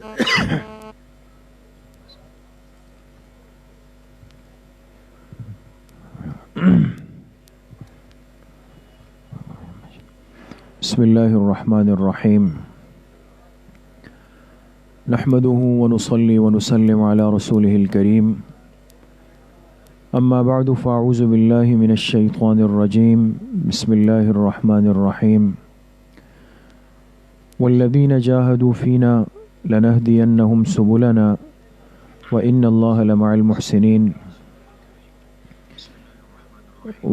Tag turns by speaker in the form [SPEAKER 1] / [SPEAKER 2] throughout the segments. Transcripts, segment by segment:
[SPEAKER 1] بسم اللہ الرحمن الرحیم نحمده ونصلي ونسلم على رسوله الكريم اما بعد فاعوذ باللہ من الشیطان الرجیم بسم اللہ الرحمن الرحیم والذین جاہدوا فینا لنہدینہم سبلنا وإن اللہ لمع المحسنین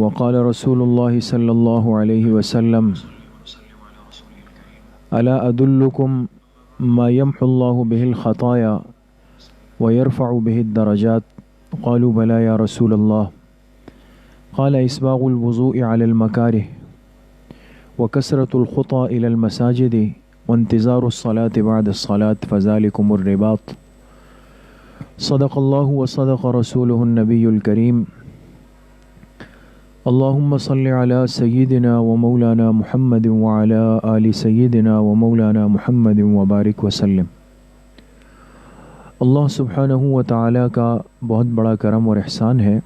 [SPEAKER 1] وقال رسول اللہ صلی اللہ علیہ وسلم الا ادلکم ما یمحو اللہ به الخطایا ويرفع به الدرجات قالوا بلى يا رسول الله قال اسباغ الوضوء على المكاره وكثرة الخطى الى المساجد وانتظار الصلاة بعد الصلاة فذلكم الرباط صدق الله وصدق رسوله النبي الكريم اللهم صل على سيدنا ومولانا محمد وعلى آل سيدنا ومولانا محمد وبارک وسلم۔ اللہ سبحانہ و تعالیٰ کا بہت بڑا کرم اور احسان ہے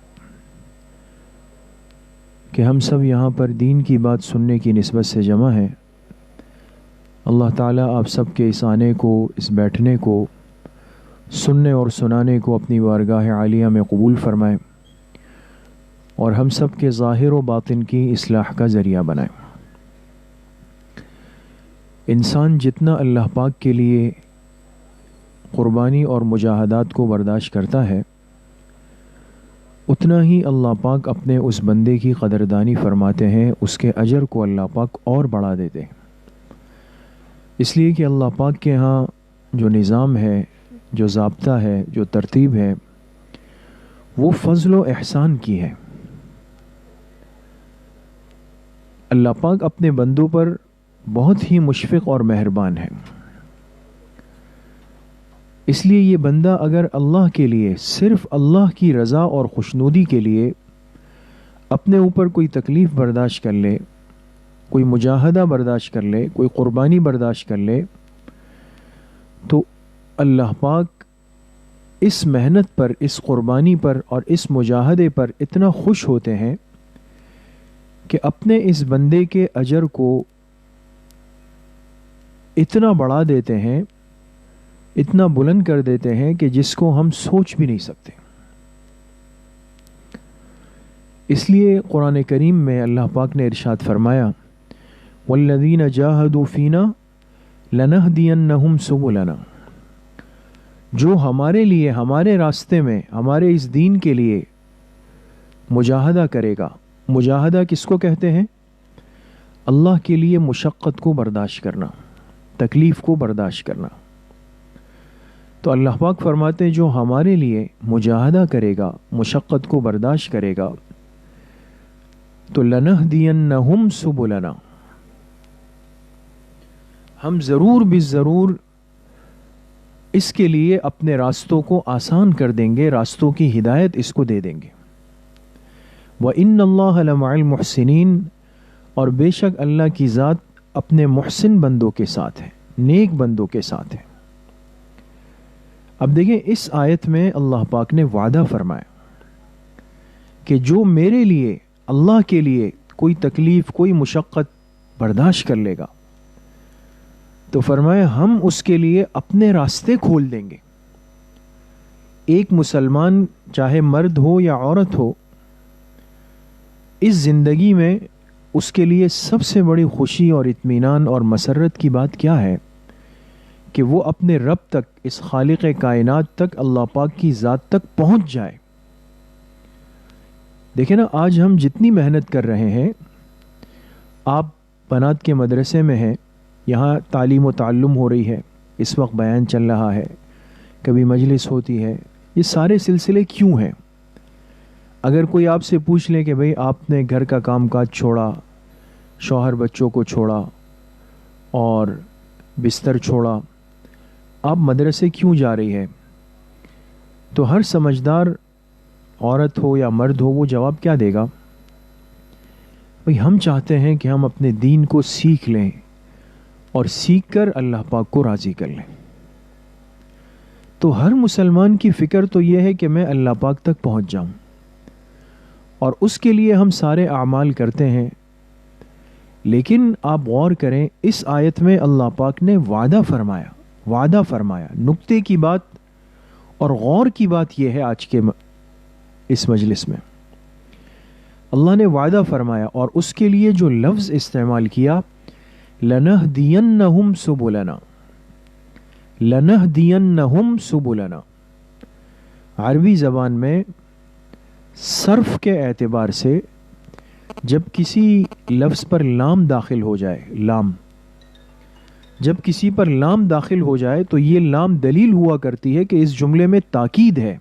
[SPEAKER 1] کہ ہم سب یہاں پر دین کی بات سننے کی نسبت سے جمع ہیں۔ اللہ تعالیٰ آپ سب کے اس آنے کو، اس بیٹھنے کو، سننے اور سنانے کو اپنی بارگاہ عالیہ میں قبول فرمائے اور ہم سب کے ظاہر و باطن کی اصلاح کا ذریعہ بنائے۔ انسان جتنا اللہ پاک کے لیے قربانی اور مجاہدات کو برداشت کرتا ہے، اتنا ہی اللہ پاک اپنے اس بندے کی قدردانی فرماتے ہیں، اس کے اجر کو اللہ پاک اور بڑھا دیتے ہیں۔ اس لیے کہ اللہ پاک کے ہاں جو نظام ہے، جو ضابطہ ہے، جو ترتیب ہے، وہ فضل و احسان کی ہے۔ اللہ پاک اپنے بندوں پر بہت ہی مشفق اور مہربان ہے۔ اس لیے یہ بندہ اگر اللہ کے لیے، صرف اللہ کی رضا اور خوشنودی کے لیے اپنے اوپر کوئی تکلیف برداشت کر لے، کوئی مجاہدہ برداشت کر لے، کوئی قربانی برداشت کر لے، تو اللہ پاک اس محنت پر، اس قربانی پر اور اس مجاہدے پر اتنا خوش ہوتے ہیں کہ اپنے اس بندے کے اجر کو اتنا بڑھا دیتے ہیں، اتنا بلند کر دیتے ہیں کہ جس کو ہم سوچ بھی نہیں سکتے۔ اس لیے قرآن کریم میں اللہ پاک نے ارشاد فرمایا والذین جاہدوا فینا لنہدینہم سبلنا، جو ہمارے لیے، ہمارے راستے میں، ہمارے اس دین کے لیے مجاہدہ کرے گا۔ مجاہدہ کس کو کہتے ہیں؟ اللہ کے لیے مشقت کو برداشت کرنا، تکلیف کو برداشت کرنا۔ تو اللہ پاک فرماتے ہیں جو ہمارے لیے مجاہدہ کرے گا، مشقت کو برداشت کرے گا، تو لنہدینہم سبلنا، ہم ضرور بالضرور اس کے لیے اپنے راستوں کو آسان کر دیں گے، راستوں کی ہدایت اس کو دے دیں گے۔ وَإِنَّ اللَّهَ لَمَعَ الْمُحْسِنِينَ، اور بے شک اللہ کی ذات اپنے محسن بندوں کے ساتھ ہے، نیک بندوں کے ساتھ ہے۔ اب دیکھیں اس آیت میں اللہ پاک نے وعدہ فرمایا کہ جو میرے لیے، اللہ کے لیے کوئی تکلیف، کوئی مشقت برداشت کر لے گا، تو فرمایا ہم اس کے لیے اپنے راستے کھول دیں گے۔ ایک مسلمان چاہے مرد ہو یا عورت ہو، اس زندگی میں اس کے لیے سب سے بڑی خوشی اور اطمینان اور مسرت کی بات کیا ہے کہ وہ اپنے رب تک، اس خالق کائنات تک، اللہ پاک کی ذات تک پہنچ جائے۔ دیکھیں نا، آج ہم جتنی محنت کر رہے ہیں، آپ بنات کے مدرسے میں ہیں، یہاں تعلیم و تعلم ہو رہی ہے، اس وقت بیان چل رہا ہے، کبھی مجلس ہوتی ہے، یہ سارے سلسلے کیوں ہیں؟ اگر کوئی آپ سے پوچھ لے کہ بھئی آپ نے گھر کا کام کاج چھوڑا، شوہر بچوں کو چھوڑا اور بستر چھوڑا، آپ مدرسے کیوں جا رہی ہے؟ تو ہر سمجھدار عورت ہو یا مرد ہو وہ جواب کیا دے گا؟ بھئی ہم چاہتے ہیں کہ ہم اپنے دین کو سیکھ لیں اور سیکھ کر اللہ پاک کو راضی کر لیں۔ تو ہر مسلمان کی فکر تو یہ ہے کہ میں اللہ پاک تک پہنچ جاؤں، اور اس کے لیے ہم سارے اعمال کرتے ہیں. لیکن آپ غور کریں، اس آیت میں اللہ پاک نے وعدہ فرمایا. نکتے کی بات اور غور کی بات یہ ہے آج کے اس مجلس میں، اللہ نے وعدہ فرمایا اور اس کے لیے جو لفظ استعمال کیا، لَنَهْدِيَنَّهُمْ سُبُلَنَا. لَنَهْدِيَنَّهُمْ سُبُلَنَا عربی زبان میں صرف کے اعتبار سے جب کسی لفظ پر لام داخل ہو جائے، جب کسی پر لام داخل ہو جائے تو یہ لام دلیل ہوا کرتی ہے کہ اس جملے میں تاکید ہے.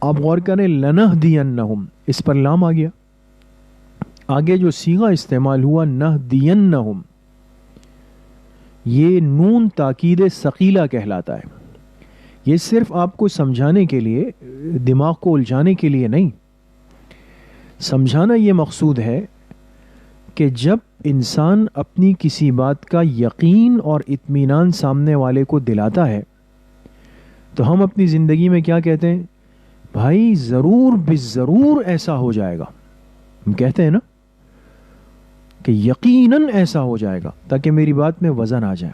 [SPEAKER 1] آپ غور کریں، لَنَهْدِيَنَّهُمْ، اس پر لام آ گیا. آگے جو صیغہ استعمال ہوا نَهْدِيَنَّهُمْ، یہ نون تاکید ثقیلہ کہلاتا ہے. یہ صرف آپ کو سمجھانے کے لیے، دماغ کو الجھانے کے لیے نہیں، سمجھانا یہ مقصود ہے کہ جب انسان اپنی کسی بات کا یقین اور اطمینان سامنے والے کو دلاتا ہے تو ہم اپنی زندگی میں کیا کہتے ہیں؟ بھائی ضرور بالضرور ایسا ہو جائے گا. ہم کہتے ہیں نا کہ یقیناً ایسا ہو جائے گا تاکہ میری بات میں وزن آ جائے.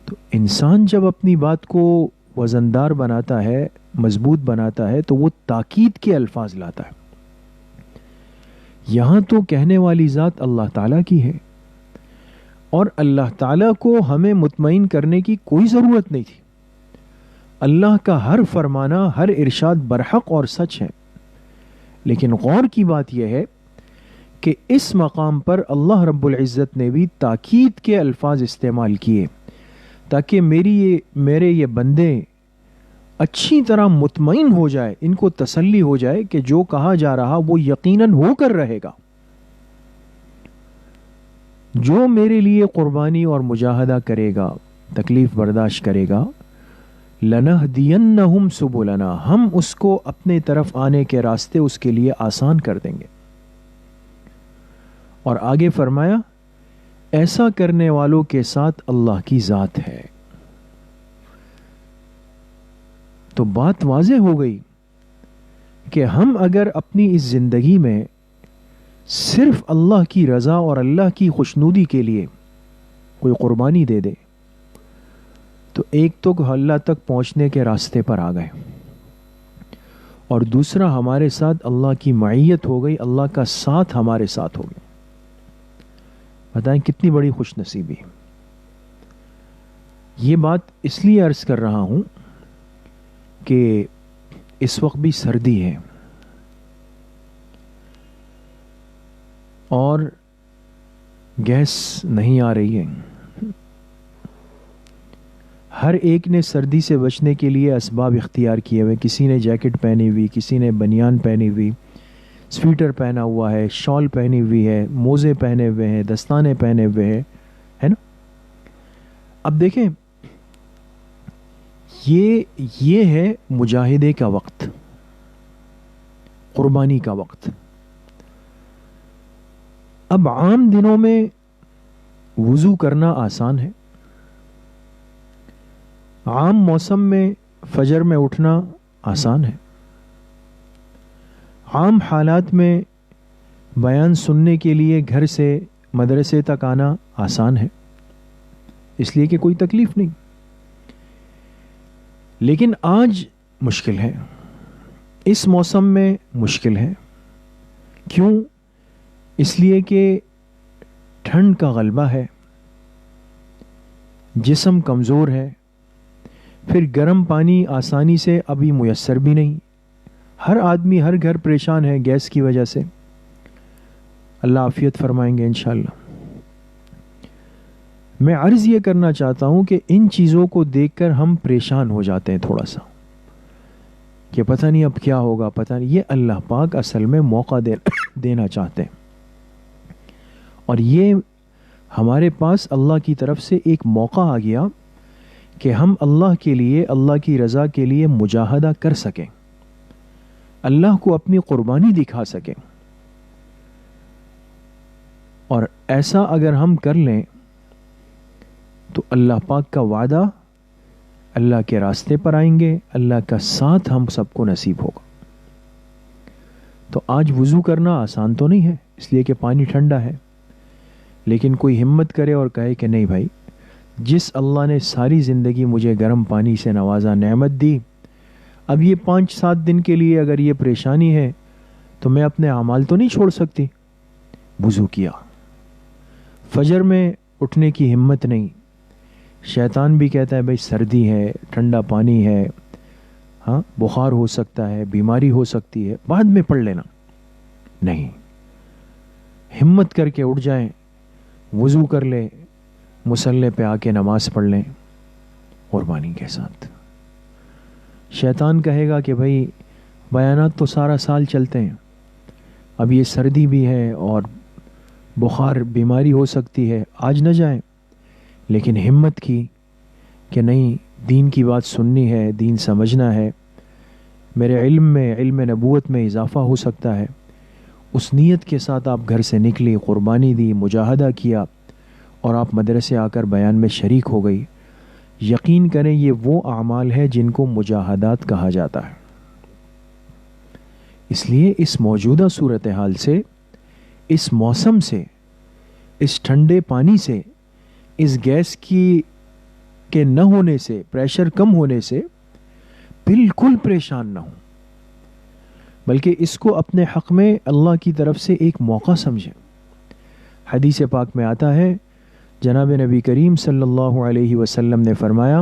[SPEAKER 1] تو انسان جب اپنی بات کو وزندار بناتا ہے، مضبوط بناتا ہے، تو وہ تاکید کے الفاظ لاتا ہے. یہاں تو کہنے والی ذات اللہ تعالیٰ کی ہے، اور اللہ تعالیٰ کو ہمیں مطمئن کرنے کی کوئی ضرورت نہیں تھی. اللہ کا ہر فرمانا، ہر ارشاد برحق اور سچ ہے. لیکن غور کی بات یہ ہے کہ اس مقام پر اللہ رب العزت نے بھی تاکید کے الفاظ استعمال کیے تاکہ میرے یہ بندے اچھی طرح مطمئن ہو جائے، ان کو تسلی ہو جائے کہ جو کہا جا رہا وہ یقیناً ہو کر رہے گا. جو میرے لیے قربانی اور مجاہدہ کرے گا، تکلیف برداشت کرے گا، لَنَهْدِيَنَّهُمْ سُبُلَنَا، ہم اس کو اپنے طرف آنے کے راستے اس کے لیے آسان کر دیں گے. اور آگے فرمایا، ایسا کرنے والوں کے ساتھ اللہ کی ذات ہے. تو بات واضح ہو گئی کہ ہم اگر اپنی اس زندگی میں صرف اللہ کی رضا اور اللہ کی خوشنودی کے لیے کوئی قربانی دے دے تو ایک تو اللہ تک پہنچنے کے راستے پر آ گئے، اور دوسرا ہمارے ساتھ اللہ کی معیت ہو گئی، اللہ کا ساتھ ہمارے ساتھ ہو گیا. بتائیں کتنی بڑی خوش نصیبی. یہ بات اس لیے عرض کر رہا ہوں کہ اس وقت بھی سردی ہے اور گیس نہیں آ رہی ہے. ہر ایک نے سردی سے بچنے کے لیے اسباب اختیار کیے ہوئے. کسی نے جیکٹ پہنی ہوئی، کسی نے بنیان پہنی ہوئی، سویٹر پہنا ہوا ہے، شال پہنی ہوئی ہے، موزے پہنے ہوئے ہیں، دستانے پہنے ہوئے ہیں، ہے نا. اب دیکھیں، یہ ہے مجاہدے کا وقت، قربانی کا وقت. اب عام دنوں میں وضو کرنا آسان ہے، عام موسم میں فجر میں اٹھنا آسان ہے، عام حالات میں بیان سننے کے لیے گھر سے مدرسے تک آنا آسان ہے، اس لیے کہ کوئی تکلیف نہیں. لیکن آج مشکل ہے، اس موسم میں مشکل ہے. کیوں؟ اس لیے کہ ٹھنڈ کا غلبہ ہے، جسم کمزور ہے، پھر گرم پانی آسانی سے ابھی میسر بھی نہیں. ہر آدمی، ہر گھر پریشان ہے گیس کی وجہ سے. اللہ عافیت فرمائیں گے انشاءاللہ. میں عرض یہ کرنا چاہتا ہوں کہ ان چیزوں کو دیکھ کر ہم پریشان ہو جاتے ہیں تھوڑا سا کہ پتہ نہیں اب کیا ہوگا، پتہ نہیں. یہ اللہ پاک اصل میں موقع دینا چاہتے ہیں، اور یہ ہمارے پاس اللہ کی طرف سے ایک موقع آ گیا کہ ہم اللہ کے لیے، اللہ کی رضا کے لیے مجاہدہ کر سکیں، اللہ کو اپنی قربانی دکھا سکیں. اور ایسا اگر ہم کر لیں تو اللہ پاک کا وعدہ، اللہ کے راستے پر آئیں گے، اللہ کا ساتھ ہم سب کو نصیب ہوگا۔ تو آج وضو کرنا آسان تو نہیں ہے، اس لیے کہ پانی ٹھنڈا ہے، لیکن کوئی ہمت کرے اور کہے کہ نہیں بھائی، جس اللہ نے ساری زندگی مجھے گرم پانی سے نوازا، نعمت دی، اب یہ 5-7 دن کے لیے اگر یہ پریشانی ہے تو میں اپنے اعمال تو نہیں چھوڑ سکتی۔ وضو کیا، فجر میں اٹھنے کی ہمت نہیں، شیطان بھی کہتا ہے بھائی سردی ہے، ٹھنڈا پانی ہے، ہاں بخار ہو سکتا ہے، بیماری ہو سکتی ہے، بعد میں پڑھ لینا، نہیں، ہمت کر کے اٹھ جائیں، وضو کر لے، مصلی پہ آ کے نماز پڑھ لیں قربانی کے ساتھ۔ شیطان کہے گا کہ بھائی بیانات تو سارا سال چلتے ہیں، اب یہ سردی بھی ہے اور بخار بیماری ہو سکتی ہے، آج نہ جائیں، لیکن ہمت کی کہ نہیں، دین کی بات سننی ہے، دین سمجھنا ہے، میرے علم میں، علم نبوت میں اضافہ ہو سکتا ہے، اس نیت کے ساتھ آپ گھر سے نکلی، قربانی دی، مجاہدہ کیا، اور آپ مدرسے آ کر بیان میں شریک ہو گئی۔ یقین کریں یہ وہ اعمال ہے جن کو مجاہدات کہا جاتا ہے۔ اس لیے اس موجودہ صورتحال سے، اس موسم سے، اس ٹھنڈے پانی سے، اس گیس کے نہ ہونے سے، پریشر کم ہونے سے بالکل پریشان نہ ہوں، بلکہ اس کو اپنے حق میں اللہ کی طرف سے ایک موقع سمجھیں۔ حدیث پاک میں آتا ہے، جناب نبی کریم صلی اللہ علیہ وسلم نے فرمایا،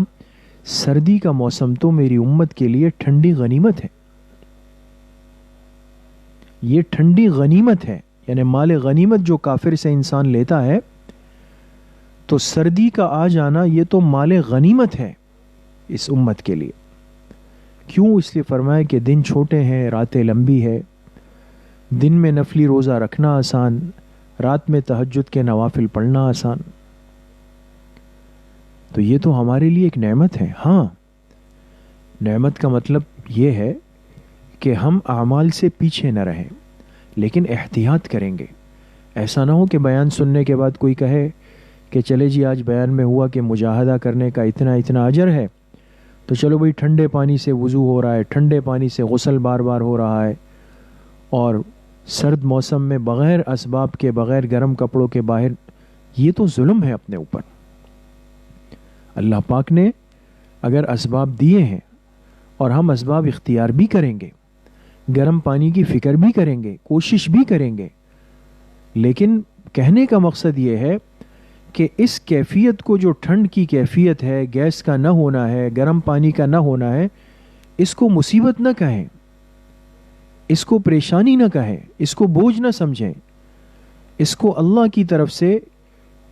[SPEAKER 1] سردی کا موسم تو میری امت کے لیے ٹھنڈی غنیمت ہے۔ یہ ٹھنڈی غنیمت ہے، یعنی مال غنیمت جو کافر سے انسان لیتا ہے، تو سردی کا آ جانا یہ تو مال غنیمت ہے اس امت کے لیے۔ کیوں؟ اس لیے فرمایا کہ دن چھوٹے ہیں، راتیں لمبی ہے، دن میں نفلی روزہ رکھنا آسان، رات میں تہجد کے نوافل پڑھنا آسان، تو یہ تو ہمارے لیے ایک نعمت ہے۔ ہاں، نعمت کا مطلب یہ ہے کہ ہم اعمال سے پیچھے نہ رہیں، لیکن احتیاط کریں گے۔ ایسا نہ ہو کہ بیان سننے کے بعد کوئی کہے کہ چلے جی آج بیان میں ہوا کہ مجاہدہ کرنے کا اتنا اتنا اجر ہے، تو چلو بھئی ٹھنڈے پانی سے وضو ہو رہا ہے، ٹھنڈے پانی سے غسل بار بار ہو رہا ہے، اور سرد موسم میں بغیر اسباب کے، بغیر گرم کپڑوں کے باہر، یہ تو ظلم ہے اپنے اوپر۔ اللہ پاک نے اگر اسباب دیے ہیں اور ہم اسباب اختیار بھی کریں گے، گرم پانی کی فکر بھی کریں گے، کوشش بھی کریں گے، لیکن کہنے کا مقصد یہ ہے کہ اس کیفیت کو، جو ٹھنڈ کی کیفیت ہے، گیس کا نہ ہونا ہے، گرم پانی کا نہ ہونا ہے، اس کو مصیبت نہ کہیں، اس کو پریشانی نہ کہیں، اس کو بوجھ نہ سمجھیں، اس کو اللہ کی طرف سے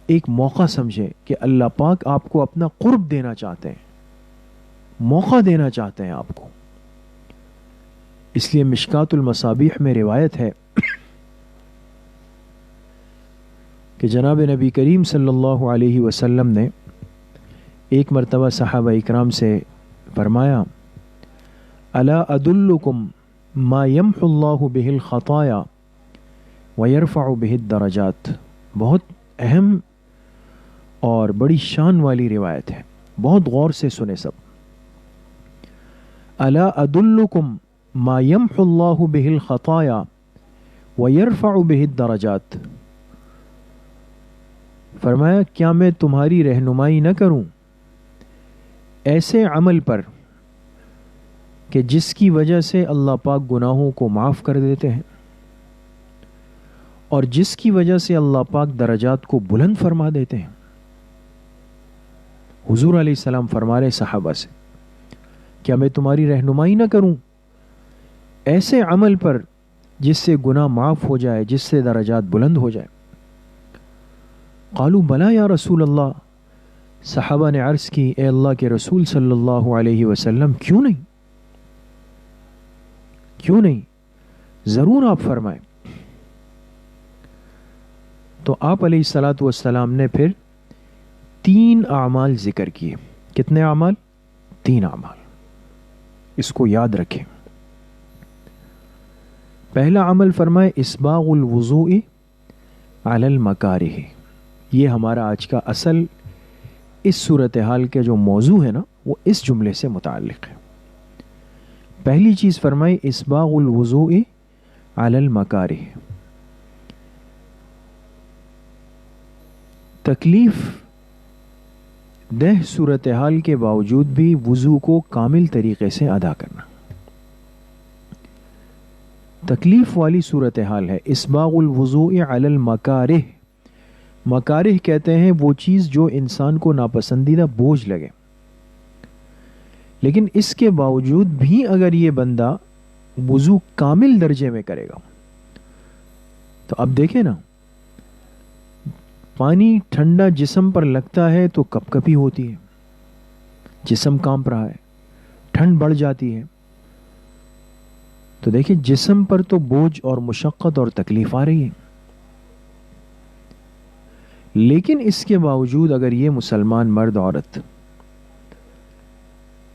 [SPEAKER 1] ایک موقع سمجھیں کہ اللہ پاک آپ کو اپنا قرب دینا چاہتے ہیں، موقع دینا چاہتے ہیں آپ کو۔ اس لیے مشکات المصابیح میں روایت ہے کہ جناب نبی کریم صلی اللہ علیہ وسلم نے ایک مرتبہ صحابہ اکرام سے فرمایا، الا ادلکم ما یمحو اللہ بہ الخطایا ویرفع بہ الدرجات۔ بہت اہم اور بڑی شان والی روایت ہے، بہت غور سے سنے سب۔ الا ادلکم ما یمحو اللہ بہ الخطایا ویرفع بہ الدرجات۔ فرمایا کیا میں تمہاری رہنمائی نہ کروں ایسے عمل پر کہ جس کی وجہ سے اللہ پاک گناہوں کو معاف کر دیتے ہیں، اور جس کی وجہ سے اللہ پاک درجات کو بلند فرما دیتے ہیں۔ حضور علیہ السلام فرما رہے صحابہ سے، کیا میں تمہاری رہنمائی نہ کروں ایسے عمل پر جس سے گناہ معاف ہو جائے، جس سے درجات بلند ہو جائے؟ قالوا بلا یا رسول اللہ، صحابہ نے عرض کی، اے اللہ کے رسول صلی اللہ علیہ وسلم، کیوں نہیں، کیوں نہیں، ضرور آپ فرمائیں۔ تو آپ علیہ الصلاۃ والسلام نے پھر 3 اعمال ذکر کیے۔ کتنے اعمال؟ 3 اعمال، اس کو یاد رکھیں۔ پہلا عمل فرمائے اسباغ الوضوء علی المکارہ۔ یہ ہمارا آج کا اصل اس صورتحال کے جو موضوع ہے نا وہ اس جملے سے متعلق ہے. پہلی چیز فرمائی اسباغ الوضوء علی المکارہ. تکلیف دہ صورتحال کے باوجود بھی وضو کو کامل طریقے سے ادا کرنا. تکلیف والی صورتحال ہے. اسباغ الوضوء علی المکارہ. مکارہ کہتے ہیں وہ چیز جو انسان کو ناپسندیدہ بوجھ لگے، لیکن اس کے باوجود بھی اگر یہ بندہ وضو کامل درجے میں کرے گا تو اب دیکھیں نا، پانی ٹھنڈا جسم پر لگتا ہے تو کپ کپی ہوتی ہے، جسم کانپ رہا ہے، ٹھنڈ بڑھ جاتی ہے. تو دیکھیں جسم پر تو بوجھ اور مشقت اور تکلیف آ رہی ہے، لیکن اس کے باوجود اگر یہ مسلمان مرد عورت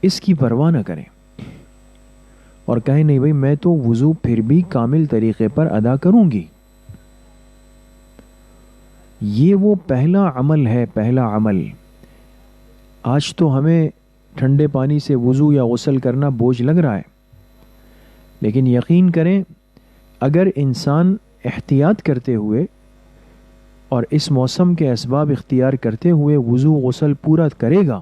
[SPEAKER 1] اس کی پرواہ نہ کریں اور کہیں نہیں بھائی میں تو وضو پھر بھی کامل طریقے پر ادا کروں گی، یہ وہ پہلا عمل ہے. پہلا عمل. آج تو ہمیں ٹھنڈے پانی سے وضو یا غسل کرنا بوجھ لگ رہا ہے، لیکن یقین کریں اگر انسان احتیاط کرتے ہوئے اور اس موسم کے اسباب اختیار کرتے ہوئے وضو غسل پورا کرے گا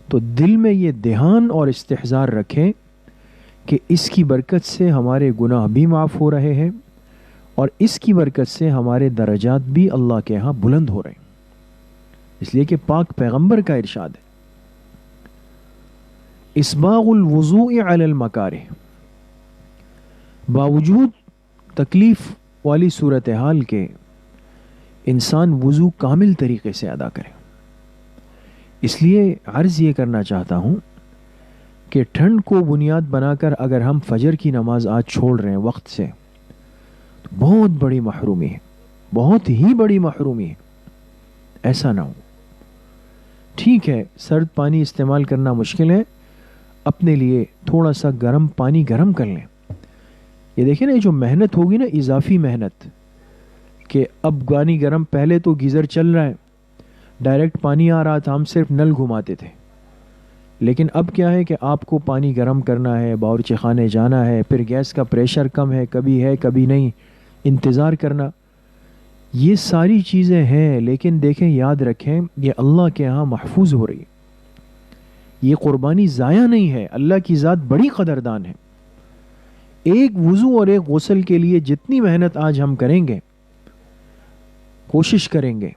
[SPEAKER 1] تو دل میں یہ دھیان اور استحضار رکھیں کہ اس کی برکت سے ہمارے گناہ بھی معاف ہو رہے ہیں اور اس کی برکت سے ہمارے درجات بھی اللہ کے ہاں بلند ہو رہے ہیں. اس لیے کہ پاک پیغمبر کا ارشاد ہے اسباغ الوضوء علی المکارہ. باوجود تکلیف والی صورتحال کے انسان وضو کامل طریقے سے ادا کرے. اس لیے عرض یہ کرنا چاہتا ہوں کہ ٹھنڈ کو بنیاد بنا کر اگر ہم فجر کی نماز آج چھوڑ رہے ہیں وقت سے تو بہت بڑی محرومی ہے، بہت ہی بڑی محرومی ہے. ایسا نہ ہو. ٹھیک ہے سرد پانی استعمال کرنا مشکل ہے، اپنے لیے تھوڑا سا گرم پانی گرم کر لیں. یہ دیکھیں نا جو محنت ہوگی نا، اضافی محنت کہ اب پانی گرم، پہلے تو گیزر چل رہا ہے ڈائریکٹ پانی آ رہا تھا، ہم صرف نل گھماتے تھے، لیکن اب کیا ہے کہ آپ کو پانی گرم کرنا ہے، باورچی خانے جانا ہے، پھر گیس کا پریشر کم ہے کبھی نہیں، انتظار کرنا. یہ ساری چیزیں ہیں، لیکن دیکھیں یاد رکھیں یہ اللہ کے ہاں محفوظ ہو رہی ہے. یہ قربانی ضائع نہیں ہے، اللہ کی ذات بڑی قدردان ہے. ایک وضو اور ایک غسل کے لیے جتنی محنت آج ہم کریں گے، کوشش کریں گے،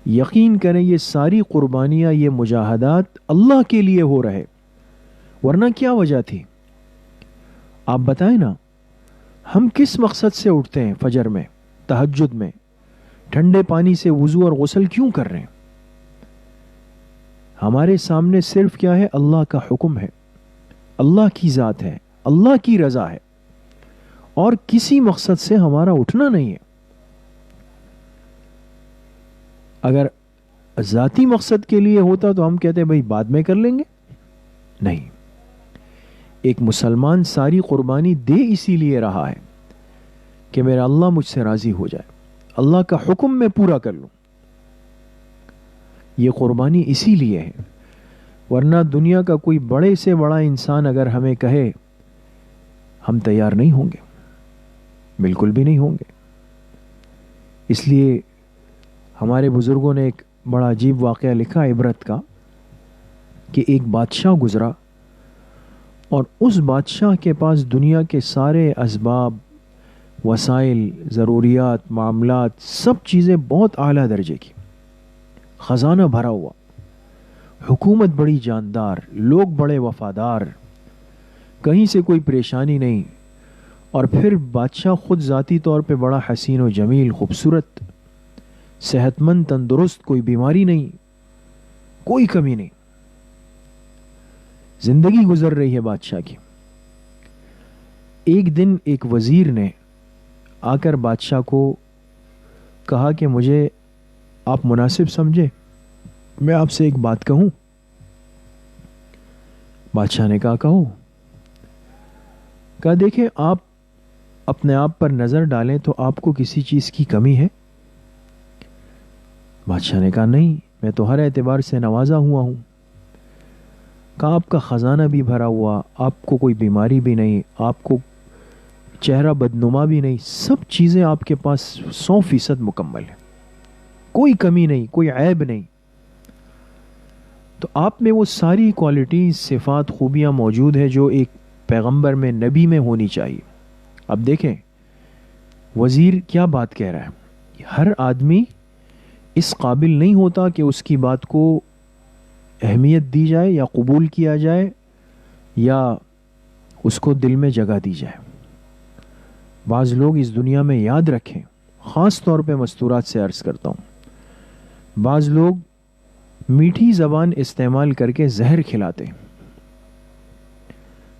[SPEAKER 1] یقین کریں یہ ساری قربانیاں، یہ مجاہدات اللہ کے لیے ہو رہے. ورنہ کیا وجہ تھی؟ آپ بتائیں نا، ہم کس مقصد سے اٹھتے ہیں فجر میں، تہجد میں، ٹھنڈے پانی سے وضو اور غسل کیوں کر رہے ہیں؟ ہمارے سامنے صرف کیا ہے؟ اللہ کا حکم ہے، اللہ کی ذات ہے، اللہ کی رضا ہے، اور کسی مقصد سے ہمارا اٹھنا نہیں ہے. اگر ذاتی مقصد کے لیے ہوتا تو ہم کہتے بھائی بعد میں کر لیں گے. نہیں، ایک مسلمان ساری قربانی دے اسی لیے رہا ہے کہ میرا اللہ مجھ سے راضی ہو جائے، اللہ کا حکم میں پورا کر لوں. یہ قربانی اسی لیے ہے. ورنہ دنیا کا کوئی بڑے سے بڑا انسان اگر ہمیں کہے، ہم تیار نہیں ہوں گے، بالکل بھی نہیں ہوں گے. اس لیے ہمارے بزرگوں نے ایک بڑا عجیب واقعہ لکھا عبرت کا کہ ایک بادشاہ گزرا اور اس بادشاہ کے پاس دنیا کے سارے اسباب، وسائل، ضروریات، معاملات، سب چیزیں بہت اعلیٰ درجے کی، خزانہ بھرا ہوا، حکومت بڑی جاندار، لوگ بڑے وفادار، کہیں سے کوئی پریشانی نہیں، اور پھر بادشاہ خود ذاتی طور پہ بڑا حسین و جمیل، خوبصورت، صحت مند، تندرست، کوئی بیماری نہیں، کوئی کمی نہیں، زندگی گزر رہی ہے بادشاہ کی. ایک دن ایک وزیر نے آ کر بادشاہ کو کہا کہ مجھے آپ مناسب سمجھے میں آپ سے ایک بات کہوں. بادشاہ نے کہا دیکھیں آپ اپنے آپ پر نظر ڈالیں تو آپ کو کسی چیز کی کمی ہے؟ بادشاہ نے کہا نہیں. میں تو ہر اعتبار سے نوازا ہوا ہوں. کہا آپ کا خزانہ بھی بھرا ہوا, آپ کو کوئی بیماری بھی نہیں, آپ کو چہرہ بدنما بھی نہیں, سب چیزیں آپ کے پاس 100% مکمل ہے, کوئی کمی نہیں, کوئی عیب نہیں. تو آپ میں وہ ساری کوالٹیز, صفات, خوبیاں موجود ہیں جو ایک پیغمبر میں, نبی میں ہونی چاہیے. اب دیکھیں وزیر کیا بات کہہ رہا ہے. ہر آدمی اس قابل نہیں ہوتا کہ اس کی بات کو اہمیت دی جائے یا قبول کیا جائے یا اس کو دل میں جگہ دی جائے. بعض لوگ اس دنیا میں یاد رکھیں, خاص طور پہ مستورات سے عرض کرتا ہوں, بعض لوگ میٹھی زبان استعمال کر کے زہر کھلاتے ہیں.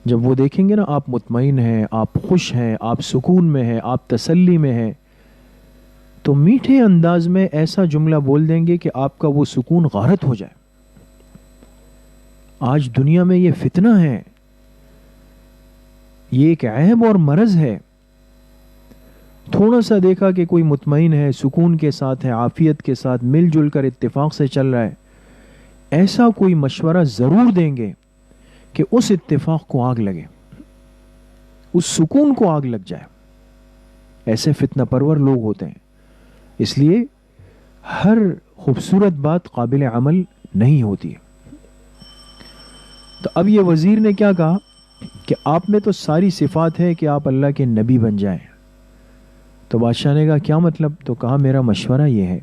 [SPEAKER 1] جب وہ دیکھیں گے نا آپ مطمئن ہیں, آپ خوش ہیں, آپ سکون میں ہیں, آپ تسلی میں ہیں, تو میٹھے انداز میں ایسا جملہ بول دیں گے کہ آپ کا وہ سکون غارت ہو جائے. آج دنیا میں یہ فتنہ ہے, یہ ایک عیب اور مرض ہے. تھوڑا سا دیکھا کہ کوئی مطمئن ہے, سکون کے ساتھ ہے, عافیت کے ساتھ مل جل کر اتفاق سے چل رہا ہے, ایسا کوئی مشورہ ضرور دیں گے کہ اس اتفاق کو آگ لگے, اس سکون کو آگ لگ جائے. ایسے فتنہ پرور لوگ ہوتے ہیں. اس لیے ہر خوبصورت بات قابل عمل نہیں ہوتی ہے. تو اب یہ وزیر نے کیا کہا کہ آپ میں تو ساری صفات ہے کہ آپ اللہ کے نبی بن جائیں. تو بادشاہ نے کہا کیا مطلب؟ تو کہا میرا مشورہ یہ ہے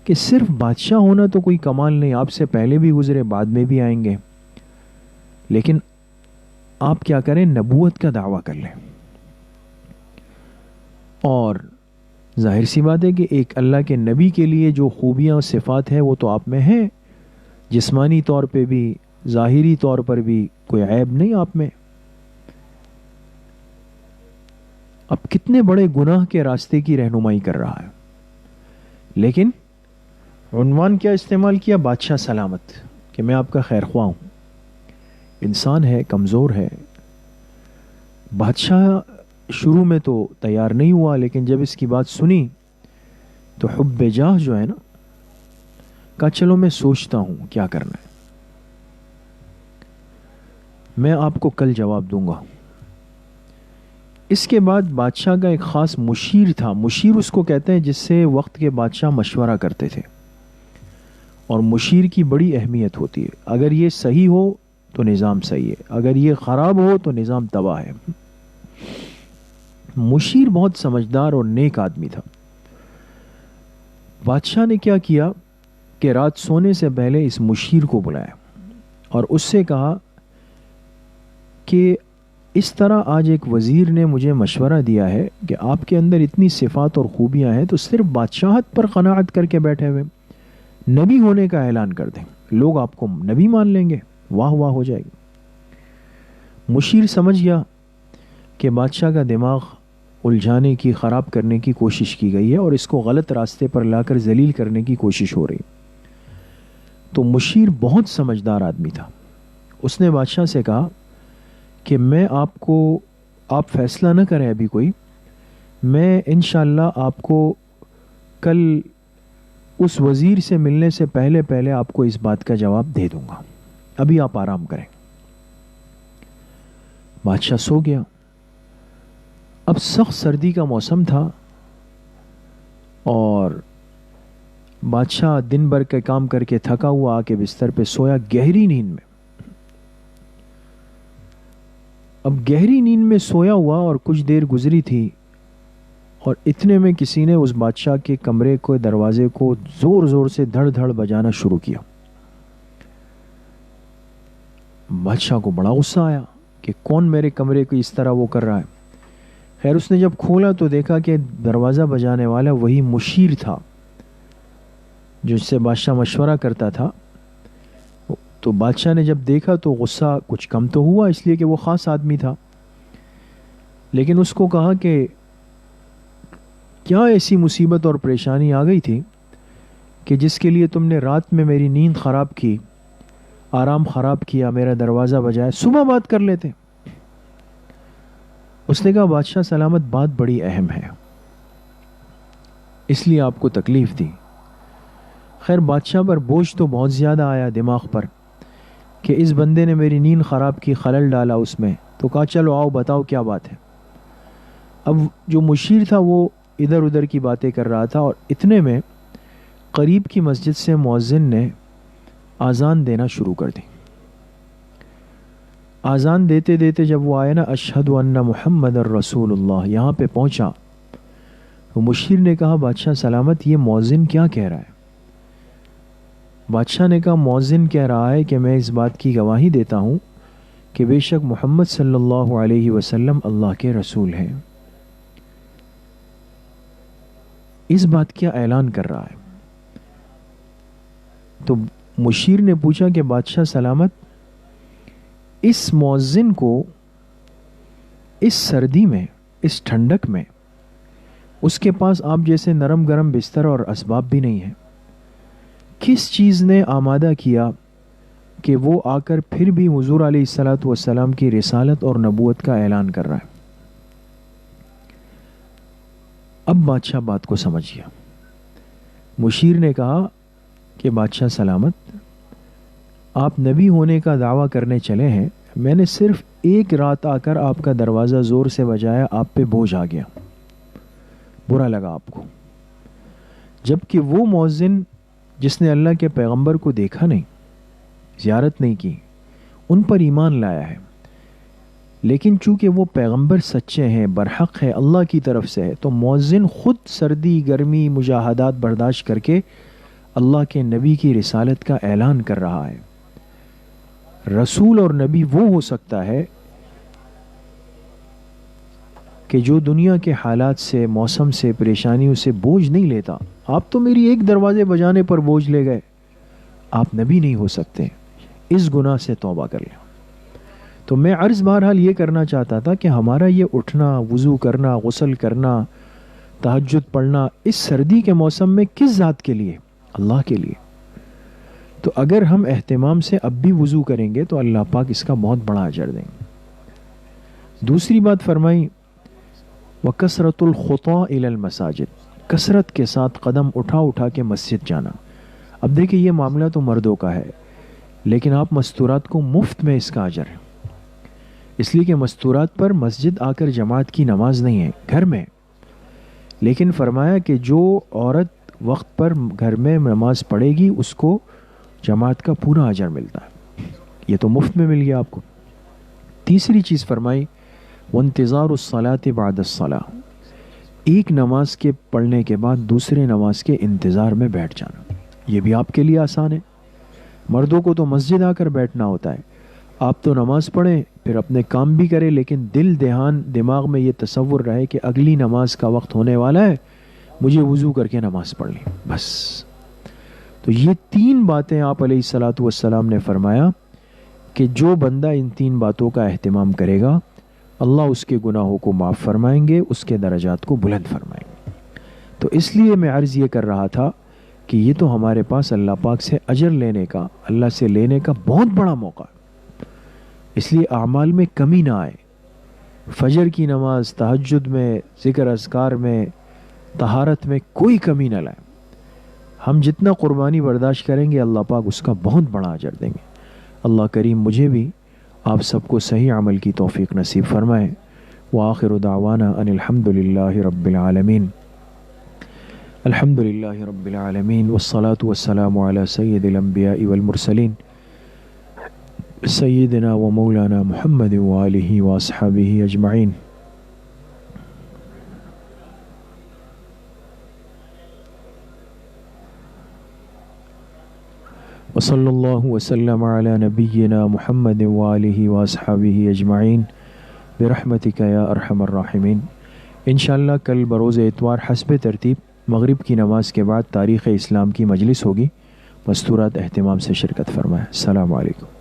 [SPEAKER 1] کہ صرف بادشاہ ہونا تو کوئی کمال نہیں, آپ سے پہلے بھی گزرے, بعد میں بھی آئیں گے, لیکن آپ کیا کریں, نبوت کا دعویٰ کر لیں. اور ظاہر سی بات ہے کہ ایک اللہ کے نبی کے لیے جو خوبیاں اور صفات ہیں وہ تو آپ میں ہیں, جسمانی طور پہ بھی, ظاہری طور پر بھی کوئی عیب نہیں آپ میں. اب کتنے بڑے گناہ کے راستے کی رہنمائی کر رہا ہے, لیکن عنوان کیا استعمال کیا؟ بادشاہ سلامت, کہ میں آپ کا خیر خواہ ہوں. انسان ہے, کمزور ہے. بادشاہ شروع میں تو تیار نہیں ہوا, لیکن جب اس کی بات سنی تو حب جاہ جو ہے نا, کہا چلو میں سوچتا ہوں کیا کرنا ہے, میں آپ کو کل جواب دوں گا. اس کے بعد بادشاہ کا ایک خاص مشیر تھا. مشیر اس کو کہتے ہیں جس سے وقت کے بادشاہ مشورہ کرتے تھے, اور مشیر کی بڑی اہمیت ہوتی ہے. اگر یہ صحیح ہو تو نظام صحیح ہے, اگر یہ خراب ہو تو نظام تباہ ہے. مشیر بہت سمجھدار اور نیک آدمی تھا. بادشاہ نے کیا کیا کہ رات سونے سے پہلے اس مشیر کو بلایا اور اس سے کہا کہ اس طرح آج ایک وزیر نے مجھے مشورہ دیا ہے کہ آپ کے اندر اتنی صفات اور خوبیاں ہیں, تو صرف بادشاہت پر قناعت کر کے بیٹھے ہوئے نبی ہونے کا اعلان کر دیں, لوگ آپ کو نبی مان لیں گے, واہ واہ ہو جائے گی. مشیر سمجھ گیا کہ بادشاہ کا دماغ الجھانے کی, خراب کرنے کی کوشش کی گئی ہے اور اس کو غلط راستے پر لا کر ذلیل کرنے کی کوشش ہو رہی. تو مشیر بہت سمجھدار آدمی تھا. اس نے بادشاہ سے کہا کہ میں آپ فیصلہ نہ کریں ابھی کوئی, میں انشاءاللہ آپ کو کل اس وزیر سے ملنے سے پہلے آپ کو اس بات کا جواب دے دوں گا, ابھی آپ آرام کریں. بادشاہ سو گیا. اب سخت سردی کا موسم تھا اور بادشاہ دن بھر کے کام کر کے تھکا ہوا آ کے بستر پہ سویا گہری نیند میں. اب گہری نیند میں سویا ہوا اور کچھ دیر گزری تھی اور اتنے میں کسی نے اس بادشاہ کے کمرے کو, دروازے کو زور زور سے دھڑ دھڑ بجانا شروع کیا. بادشاہ کو بڑا غصہ آیا کہ کون میرے کمرے کو اس طرح وہ کر رہا ہے. خیر اس نے جب کھولا تو دیکھا کہ دروازہ بجانے والا وہی مشیر تھا جس سے بادشاہ مشورہ کرتا تھا. تو بادشاہ نے جب دیکھا تو غصہ کچھ کم تو ہوا, اس لیے کہ وہ خاص آدمی تھا, لیکن اس کو کہا کہ کیا ایسی مصیبت اور پریشانی آ گئی تھی کہ جس کے لیے تم نے رات میں میری نیند خراب کی, آرام خراب کیا, میرا دروازہ بجایا, صبح بات کر لیتے. اس نے کہا بادشاہ سلامت, بات بڑی اہم ہے, اس لیے آپ کو تکلیف دی. خیر بادشاہ پر بوجھ تو بہت زیادہ آیا دماغ پر کہ اس بندے نے میری نیند خراب کی، خلل ڈالا اس میں، تو کہا چلو آؤ بتاؤ کیا بات ہے۔ اب جو مشیر تھا وہ ادھر ادھر کی باتیں کر رہا تھا، اور اتنے میں قریب کی مسجد سے مؤذن نے آذان دینا شروع کر دی۔ آذان دیتے دیتے جب وہ آئے نا اشہد ان محمد الرسول اللہ، یہاں پہ پہنچا تو مشیر نے کہا بادشاہ سلامت، یہ مؤذن کیا کہہ رہا ہے؟ بادشاہ نے کہا مؤذن کہہ رہا ہے کہ میں اس بات کی گواہی دیتا ہوں کہ بے شک محمد صلی اللہ علیہ وسلم اللہ کے رسول ہیں۔ اس بات کا اعلان کر رہا ہے۔ تو مشیر نے پوچھا کہ بادشاہ سلامت، اس مؤذن کو اس سردی میں، اس ٹھنڈک میں، اس کے پاس آپ جیسے نرم گرم بستر اور اسباب بھی نہیں ہیں، کس چیز نے آمادہ کیا کہ وہ آ کر پھر بھی حضور علیہ الصلاۃ والسلام کی رسالت اور نبوت کا اعلان کر رہا ہے؟ اب بادشاہ بات کو سمجھ گیا۔ مشیر نے کہا کہ بادشاہ سلامت، آپ نبی ہونے کا دعویٰ کرنے چلے ہیں، میں نے صرف ایک رات آ کر آپ کا دروازہ زور سے بجایا، آپ پہ بوجھ آ گیا، برا لگا آپ کو، جبکہ وہ مؤذن جس نے اللہ کے پیغمبر کو دیکھا نہیں، زیارت نہیں کی، ان پر ایمان لایا ہے، لیکن چونکہ وہ پیغمبر سچے ہیں، برحق ہے، اللہ کی طرف سے ہے، تو مؤذن خود سردی گرمی مجاہدات برداشت کر کے اللہ کے نبی کی رسالت کا اعلان کر رہا ہے۔ رسول اور نبی وہ ہو سکتا ہے کہ جو دنیا کے حالات سے، موسم سے، پریشانیوں سے بوجھ نہیں لیتا۔ آپ تو میری ایک دروازے بجانے پر بوجھ لے گئے، آپ نبی نہیں ہو سکتے، اس گناہ سے توبہ کر لیں۔ تو میں عرض بہرحال یہ کرنا چاہتا تھا کہ ہمارا یہ اٹھنا، وضو کرنا، غسل کرنا، تہجد پڑھنا اس سردی کے موسم میں کس ذات کے لیے؟ اللہ کے لیے۔ تو اگر ہم اہتمام سے اب بھی وضو کریں گے تو اللہ پاک اس کا بہت بڑا اجر دیں گے۔ دوسری بات فرمائی وَكَثْرَةُ الْخُطَىٰ إِلَى الْمَسَاجِدِ، کثرت کے ساتھ قدم اٹھا اٹھا کے مسجد جانا۔ اب دیکھیں یہ معاملہ تو مردوں کا ہے، لیکن آپ مستورات کو مفت میں اس کا اجر ہے، اس لیے کہ مستورات پر مسجد آ کر جماعت کی نماز نہیں ہے، گھر میں، لیکن فرمایا کہ جو عورت وقت پر گھر میں نماز پڑھے گی اس کو جماعت کا پورا اجر ملتا ہے، یہ تو مفت میں مل گیا آپ کو۔ تیسری چیز فرمائی وانتظار الصلاة بعد الصلاة، ایک نماز کے پڑھنے کے بعد دوسرے نماز کے انتظار میں بیٹھ جانا، یہ بھی آپ کے لیے آسان ہے۔ مردوں کو تو مسجد آ کر بیٹھنا ہوتا ہے، آپ تو نماز پڑھیں پھر اپنے کام بھی کریں، لیکن دماغ میں یہ تصور رہے کہ اگلی نماز کا وقت ہونے والا ہے، مجھے وضو کر کے نماز پڑھ لیں بس۔ تو یہ تین باتیں آپ علیہ الصلاۃ والسلام نے فرمایا کہ جو بندہ ان تین باتوں کا اہتمام کرے گا اللہ اس کے گناہوں کو معاف فرمائیں گے، اس کے درجات کو بلند فرمائیں گے۔ تو اس لیے میں عرض یہ کر رہا تھا کہ یہ تو ہمارے پاس اللہ پاک سے اجر لینے کا، اللہ سے لینے کا بہت بڑا موقع ہے، اس لیے اعمال میں کمی نہ آئے، فجر کی نماز، تہجد میں، ذکر اذکار میں، طہارت میں کوئی کمی نہ لائیں۔ ہم جتنا قربانی برداشت کریں گے اللہ پاک اس کا بہت بڑا اجر دیں گے۔ اللہ کریم مجھے بھی آپ سب کو صحیح عمل کی توفیق نصیب فرمائے۔ وآخر دعوانا ان الحمد للہ رب العالمین۔ الحمد للہ رب العالمین والصلاة والسلام علی سید الانبیاء والمرسلین سیدنا و مولانا محمد وآلہ واصحابہ اجمعین۔ وصلی اللہ وسلم علی نبینا محمد وآلہ واصحابہ اجمعین برحمتک یا ارحم الراحمین۔ انشاءاللہ کل بروز اتوار حسب ترتیب مغرب کی نماز کے بعد تاریخ اسلام کی مجلس ہوگی، مستورات اہتمام سے شرکت فرمائیں۔ السلام علیکم۔